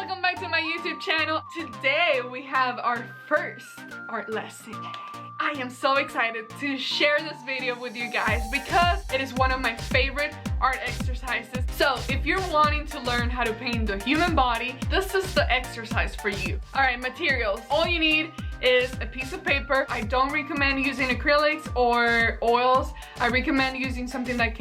welcome back to my YouTube channel. Today we have our first art lesson. I am so excited to share this video with you guys because it is one of my favorite art exercises. So if you're wanting to learn how to paint the human body, this is the exercise for you. Alright, materials. All you need is a piece of paper. I don't recommend using acrylics or oils. I recommend using something that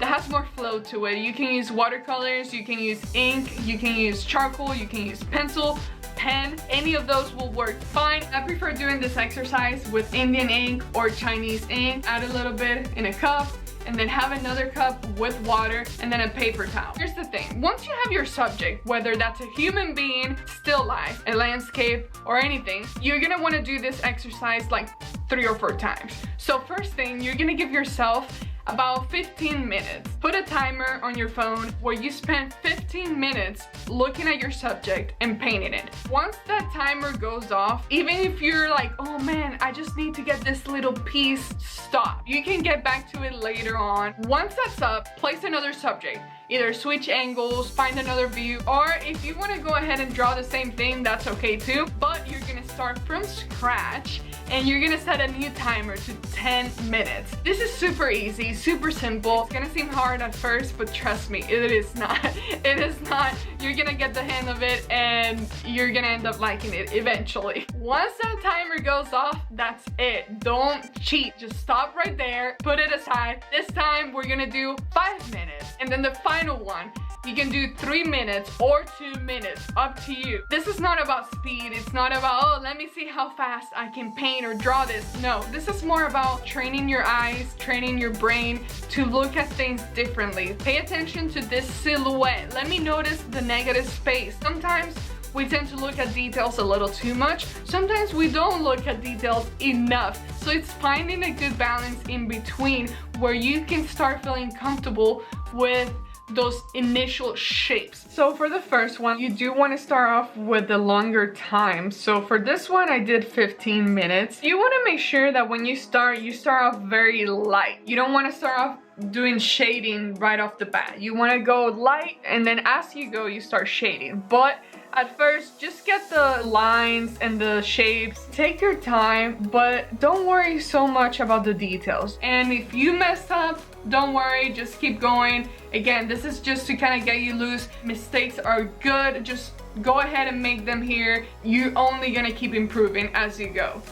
has more flow to it. You can use watercolors, you can use ink, you can use charcoal, you can use pencil, pen, any of those will work fine. I prefer doing this exercise with Indian ink or Chinese ink. Add a little bit in a cup and then have another cup with water and then a paper towel. Here's the thing, once you have your subject, whether that's a human being, still life, a landscape, or anything, you're gonna wanna do this exercise like 3 or 4 times. So first thing, you're gonna give yourself about 15 minutes. Put a timer on your phone where you spend 15 minutes looking at your subject and painting it. Once that timer goes off, even if you're like, oh man, I just need to get this little piece, stop. You can get back to it later on. Once that's up, place another subject. Either switch angles, find another view, or if you want to go ahead and draw the same thing, that's okay too. But you're gonna start from scratch and you're gonna set a new timer to 10 minutes. This is super easy, super simple. It's gonna seem hard at first, but trust me, it is not. It is not. You're gonna get the hang of it and you're gonna end up liking it eventually. Once that timer goes off, that's it. Don't cheat. Just stop right there, put it aside. This time we're gonna do 5 minutes. And then the final one, you can do 3 minutes or 2 minutes, up to you. This is not about speed. It's not about, oh, let me see how fast I can paint or draw this. No, this is more about training your eyes, training your brain to look at things differently. Pay attention to this silhouette. Let me notice the negative space. Sometimes we tend to look at details a little too much. Sometimes we don't look at details enough. So it's finding a good balance in between where you can start feeling comfortable with those initial shapes. So for the first one, you do want to start off with the longer time. So for this one, I did 15 minutes. You want to make sure that when you start off very light. You don't want to start off doing shading right off the bat. You want to go light and then as you go, you start shading. But at first, just get the lines and the shapes. Take your time, but don't worry so much about the details. And if you mess up, don't worry, just keep going. Again, this is just to kind of get you loose. Mistakes are good, just go ahead and make them here. You're only gonna keep improving as you go.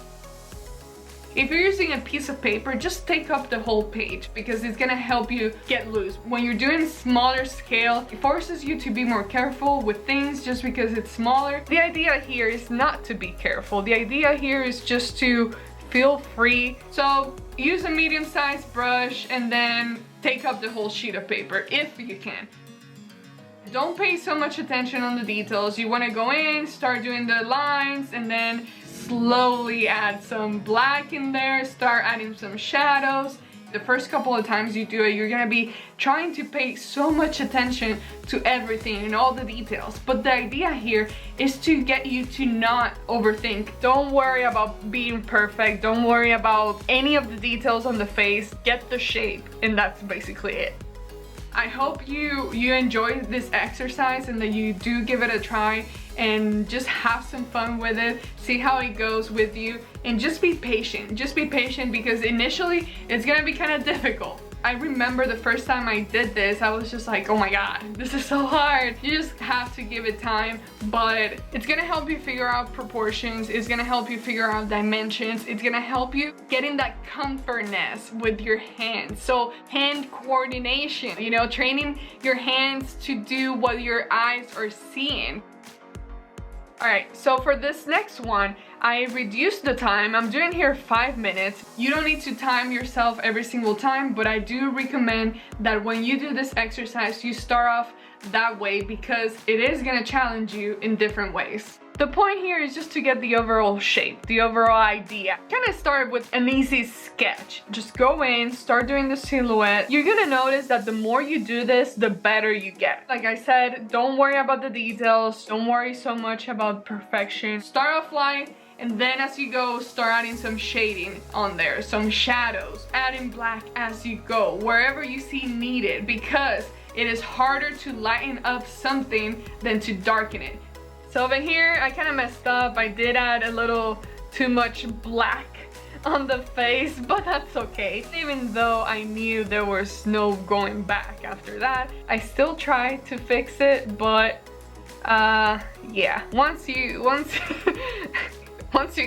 If you're using a piece of paper, just take up the whole page because it's gonna help you get loose. When you're doing smaller scale, it forces you to be more careful with things just because it's smaller. The idea here is not to be careful. The idea here is just to feel free. So use a medium-sized brush and then take up the whole sheet of paper if you can. Don't pay so much attention on the details. You want to go in, start doing the lines, and then slowly add some black in there, start adding some shadows. The first couple of times you do it, you're gonna be trying to pay so much attention to everything and all the details. But the idea here is to get you to not overthink. Don't worry about being perfect. Don't worry about any of the details on the face. Get the shape, and that's basically it. I hope you enjoyed this exercise and that you do give it a try and just have some fun with it. See how it goes with you and just be patient. Just be patient because initially it's gonna be kind of difficult. I remember the first time I did this, I was just like, oh my god, this is so hard. You just have to give it time, but it's gonna help you figure out proportions. It's gonna help you figure out dimensions. It's gonna help you get in that comfortness with your hands. So hand coordination, you know, training your hands to do what your eyes are seeing. Alright, so for this next one, I reduced the time. I'm doing here 5 minutes. You don't need to time yourself every single time, but I do recommend that when you do this exercise, you start off that way because it is gonna challenge you in different ways. The point here is just to get the overall shape, the overall idea. Kind of start with an easy sketch. Just go in, start doing the silhouette. You're gonna notice that the more you do this, the better you get. Like I said, don't worry about the details. Don't worry so much about perfection. Start off light, and then as you go, start adding some shading on there, some shadows. Adding black as you go, wherever you see needed, because it is harder to lighten up something than to darken it. So over here, I kind of messed up. I did add a little too much black on the face, but that's okay. Even though I knew there was no going back after that, I still tried to fix it, but yeah, once you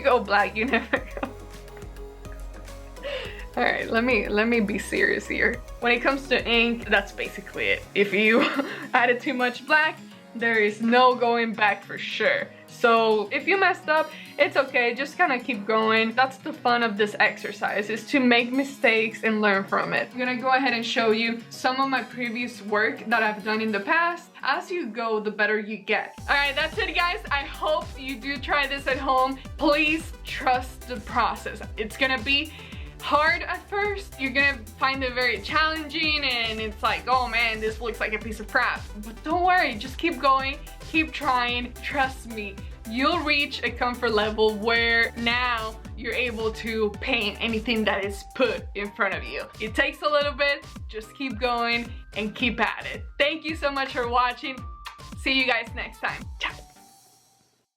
go black, you never go. All right, let me be serious here. When it comes to ink, that's basically it. If you added too much black, there is no going back for sure. So if you messed up, it's okay, just kind of keep going. That's the fun of this exercise, is to make mistakes and learn from it. I'm gonna go ahead and show you some of my previous work that I've done in the past. As you go, the better you get. All right, that's it guys. I hope you do try this at home. Please trust the process. It's gonna be hard at first. You're gonna find it very challenging and it's like, oh man, this looks like a piece of crap. But don't worry, just keep going, keep trying. Trust me, you'll reach a comfort level where now you're able to paint anything that is put in front of you. It takes a little bit, just keep going and keep at it. Thank you so much for watching. See you guys next time. Ciao.